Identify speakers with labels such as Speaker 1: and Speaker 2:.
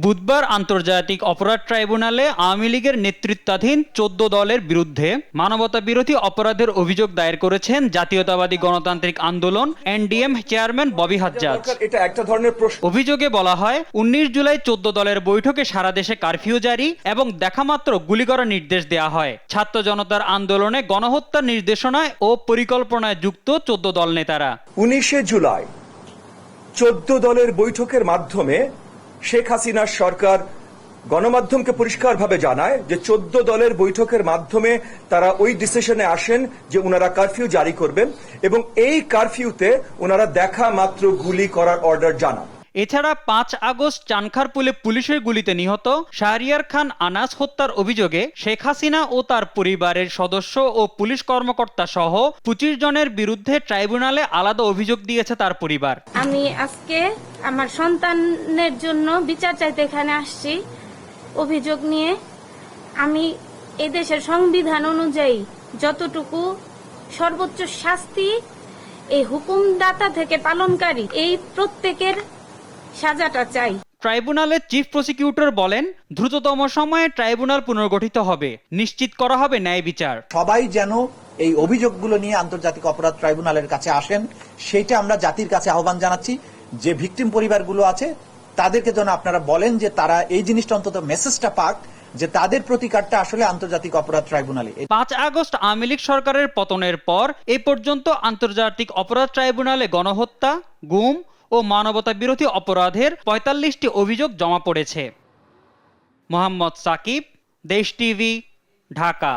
Speaker 1: বুধবার আন্তর্জাতিক অপরাধ ট্রাইব্যুনালে আওয়ামী লীগের নেতৃত্বাধীন ১৪ দলের বিরুদ্ধে মানবতাবিরোধী অপরাধের অভিযোগ দায়ের করেছেন জাতীয়তাবাদী গণতান্ত্রিক আন্দোলন এনডিএম চেয়ারম্যান ববি হাজ্জাজ।
Speaker 2: এটা একটা ধরনের প্রশ্ন।
Speaker 1: অভিযোগে বলা হয় ১৯ জুলাই ১৪ দলের বৈঠকে সারা দেশে কারফিউ জারি এবং দেখামাত্র গুলি করার নির্দেশ দেওয়া হয়। ছাত্র জনতার আন্দোলনে গণহত্যার নির্দেশনায় ও পরিকল্পনায় যুক্ত ১৪ দল নেতারা
Speaker 2: ১৯ জুলাই ১৪ দলের বৈঠকের মাধ্যমে শেখ হাসিনার সরকার গণমাধ্যমকে পরিষ্কারভাবে জানায় যে ১৪ দলের বৈঠকের মাধ্যমে তারা ওই ডিসিশনে আসেন যে ওনারা কারফিউ জারি করবেন এবং এই কারফিউতে ওনারা দেখা মাত্র গুলি করার অর্ডার জানান।
Speaker 1: এছাড়া ৫ আগস্ট চানখারপুলে পুলিশের গুলিতে নিহত শাহরিয়ার খান আনাস হত্যার অভিযোগে শেখ হাসিনা ও তার পরিবারের সদস্য ও পুলিশ কর্মকর্তা সহ ২৫ জনের বিরুদ্ধে ট্রাইব্যুনালে আলাদা অভিযোগ দিয়েছে তার পরিবার।
Speaker 3: আমি আজকে আমার সন্তানের জন্য বিচার চাইতে এখানে আসছি অভিযোগ নিয়ে। আমি এই দেশের সংবিধান অনুযায়ী যতটুকু সর্বোচ্চ শাস্তি এই হুকুমদাতা থেকে পালনকারী এই প্রত্যেকের সাজাটা চাই।
Speaker 1: ট্রাইব্যুনালের চিফ প্রসিকিউটর বলেন, দ্রুততম সময়ে ট্রাইব্যুনাল পুনর্গঠিত হবে, নিশ্চিত করা হবে ন্যায় বিচার।
Speaker 4: সবাই যেন এই অভিযোগগুলো নিয়ে আন্তর্জাতিক অপরাধ ট্রাইব্যুনালের কাছে আসেন, সেইটা আমরা জাতির কাছে আহ্বান জানাচ্ছি। যে ভিকটিম পরিবারগুলো আছে তাদেরকে যেন আপনারা বলেন যে তারা এই জিনিসটা অন্তত মেসেজটা পাক যে তাদের প্রতিকারটা আসলে আন্তর্জাতিক অপরাধ ট্রাইব্যুনালে।
Speaker 1: ৫ আগস্ট আওয়ামী লীগ সরকারের পতনের পর এ পর্যন্ত আন্তর্জাতিক অপরাধ ট্রাইব্যুনালে গণহত্যা, গুম ও মানবতা বিরোধী অপরাধের ৪৫টি অভিযোগ জমা পড়েছে। মোহাম্মদ সাকিব, দেশ টিভি, ঢাকা।